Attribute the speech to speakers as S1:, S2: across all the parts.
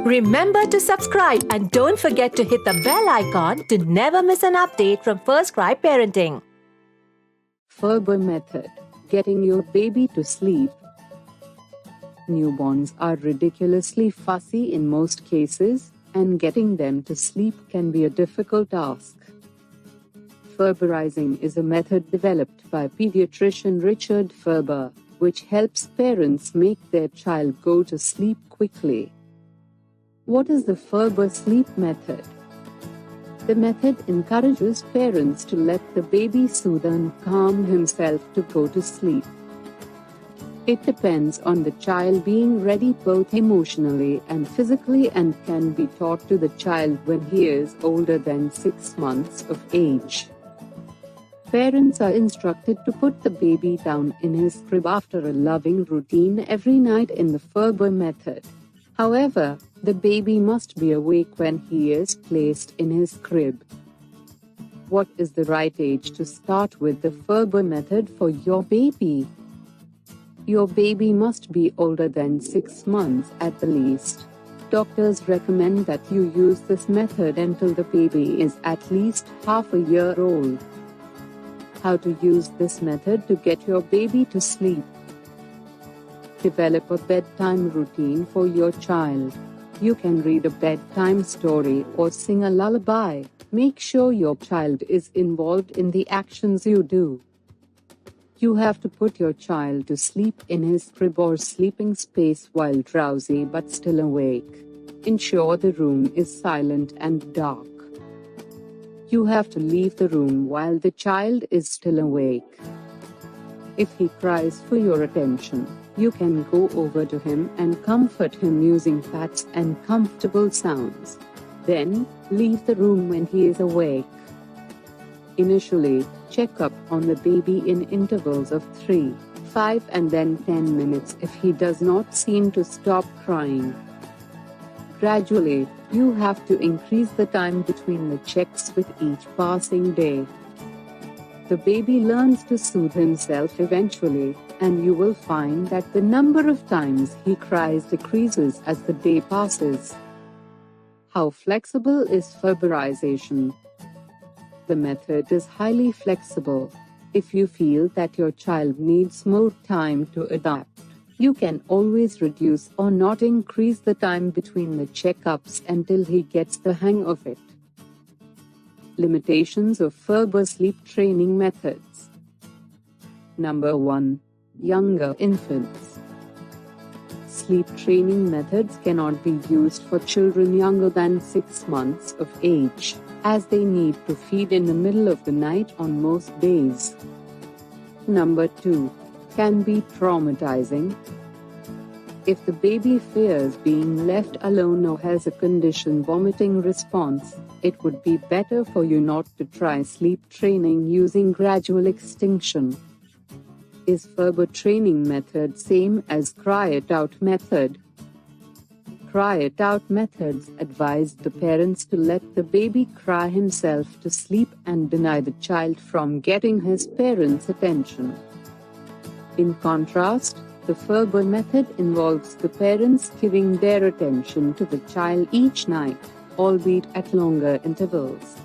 S1: Remember to subscribe and don't forget to hit the bell icon to never miss an update from First Cry Parenting.
S2: Ferber method: getting your baby to sleep. Newborns are ridiculously fussy in most cases, and getting them to sleep can be a difficult task. Ferberizing is a method developed by pediatrician Richard Ferber, which helps parents make their child go to sleep quickly. What is the Ferber sleep method? The method encourages parents to let the baby soothe and calm himself to go to sleep. It depends on the child being ready both emotionally and physically and can be taught to the child when he is older than 6 months of age. Parents are instructed to put the baby down in his crib after a loving routine every night in the Ferber method. However, the baby must be awake when he is placed in his crib. What is the right age to start with the Ferber method for your baby? Your baby must be older than 6 months at the least. Doctors recommend that you use this method until the baby is at least half a year old. How to use this method to get your baby to sleep. Develop a bedtime routine for your child. You can read a bedtime story or sing a lullaby. Make sure your child is involved in the actions you do. You have to put your child to sleep in his crib or sleeping space while drowsy but still awake. Ensure the room is silent and dark. You have to leave the room while the child is still awake. If he cries for your attention, you can go over to him and comfort him using pats and comfortable sounds. Then, leave the room when he is awake. Initially, check up on the baby in intervals of 3, 5 and then 10 minutes if he does not seem to stop crying. Gradually, you have to increase the time between the checks with each passing day. The baby learns to soothe himself eventually, and you will find that the number of times he cries decreases as the day passes. How flexible is Ferberization? The method is highly flexible. If you feel that your child needs more time to adapt, you can always reduce or not increase the time between the checkups until he gets the hang of it. Limitations of Ferber sleep training methods. Number 1. Younger infants. Sleep training methods cannot be used for children younger than 6 months of age, as they need to feed in the middle of the night on most days. Number 2. Can be traumatizing. If the baby fears being left alone or has a conditioned vomiting response, it would be better for you not to try sleep training using gradual extinction. Is Ferber training method same as cry it out method? Cry it out methods advise the parents to let the baby cry himself to sleep and deny the child from getting his parents' attention. In contrast, the Ferber method involves the parents giving their attention to the child each night, albeit at longer intervals.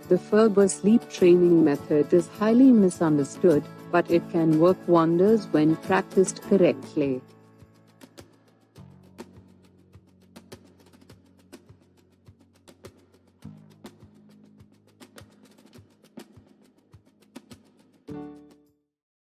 S2: The Ferber sleep training method is highly misunderstood, but it can work wonders when practiced correctly.